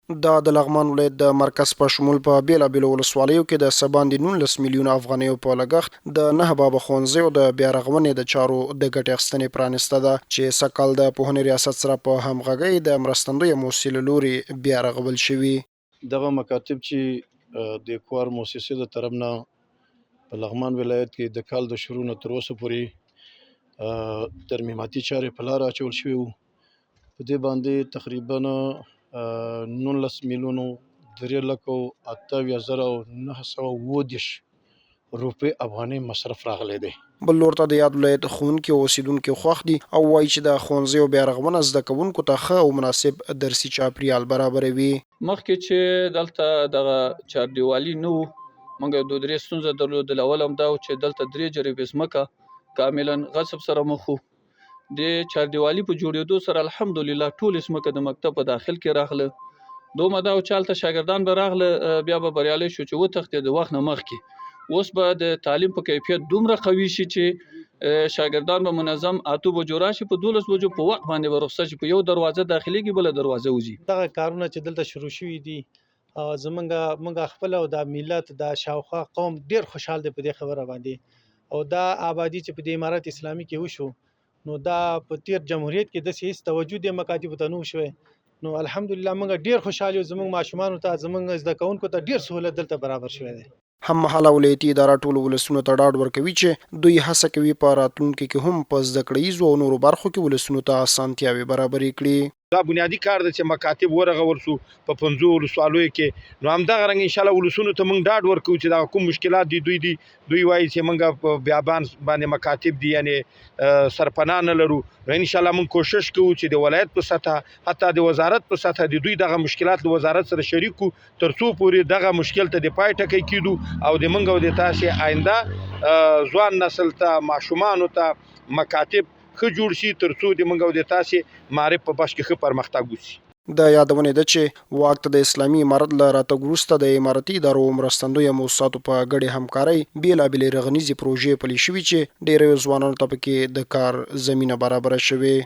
دا د لغمان ولایت د مرکز په شمول په بیلابیلو ولسوالیو کې د څه باندې 19 میلیونه افغانیو په لګښت د 9 بابا ښوونځیو د بیا رغونې د چارو د ګټې اخیستنې پرانیسته ده چې سږ کال د پوهنې ریاست سره په همغږۍ د مرستندویه موسسې له لورې بیا رغول شوي. دغه مکاتب چې د کوار موسسې د طرف نه په لغمان ولایت کې د کال د شروع نه تر اوسه پورې ترمیماتي چارې په لاره اچول شوي وو. په دې باندې تقریبا 19 میلیونو 3,78,930 روپۍ افغاني مصرف راغلی دی. بل لور ته د یاد ولایت ښوونکي او اوسیدونکي خوښ دي او وایي چې د ښوونځیو بیا رغونه زده کوونکو ته ښه او مناسب درسي چاپیریال برابروي. مخکې چې دلته دغه چاردیوالي نه وو، موږ د درې ستونزه درلودل. اول هم دا و چې دلته 3 جریبې ځمکه کاملا غصب سره مخ وو. د چاردیوالي په جوړېدو سره الحمدلله ټول ځمکه د مکتب په داخل کې راغله. دومره دا و چې هلته شاګردان به راغله، بیا به بریالي شو چې وتښتېد د وخت نه مخکې. اوس به د تعلیم په کیفیت دومره قوي شي چې شاګردان به منظم 8 بجو راشي، په 12 بجو په وخت باندې به رخصت شي، په یو دروازه داخليږي بله دروازه وځي. دغه کارونه چې دلته شروع شوي دي زمونږ خپل او د ملت د شاوخوا قوم ډیر خوشحال دی په دې خبره باندې. او دا آبادی چې په دې امارت اسلامي کې وشو، نو دا په تیر جمهوریت کې د هیڅ توجه د مکاتب ته نه شوی. نو الحمدلله موږ ډیر خوشاله یو، زموږ ماشومان ته زموږ زده کوونکو ته ډیر سهولت دلته برابر شوی دی. هم مهاله ولایتي اداره ټولو ولسونو ته ډاډ ورکوي چې دوی هڅه کوي په راتلونکي کې هم په زده کړیزو او نورو برخو کې ولسونو ته اسانتیاوې برابرې کړي. دا بنیادی کار دی چې مکاتب ورغول سو په 50 ولسوالیو کې. نو همدغه رنګ ان شاء الله ولسونو ته موږ ډاډ ورکوو چې دا کوم مشکلات دي دوی وایي چې موږ په بیابان باندې مکاتب دي یعنی سرپناه نه لرو. نو ان شاء الله موږ کوشش کوو چې د ولایت په سطح حتی د وزارت په سطح د دوی دغه مشکلات له وزارت سره شریکو ترڅو پورې دغه مشکل ته د پای ټکی کیدو او د موږ او د تاسې آینده ځوان نسل ته ماشومان ته مکاتب ښه جوړ شي ترڅو د موږ او د تاسې معرف په بخش کې ښه پرمختګ وشي. د یادونې ده چې واک ته د اسلامي امارت له راتګ وروسته د امارتي ادارو مرستندویه موسساتو په ګډې همکارۍ بیلابېلې رغنیزې پروژې پلي شوي چې ډېرو ځوانانو ته پکې د کار زمینه برابره شوې.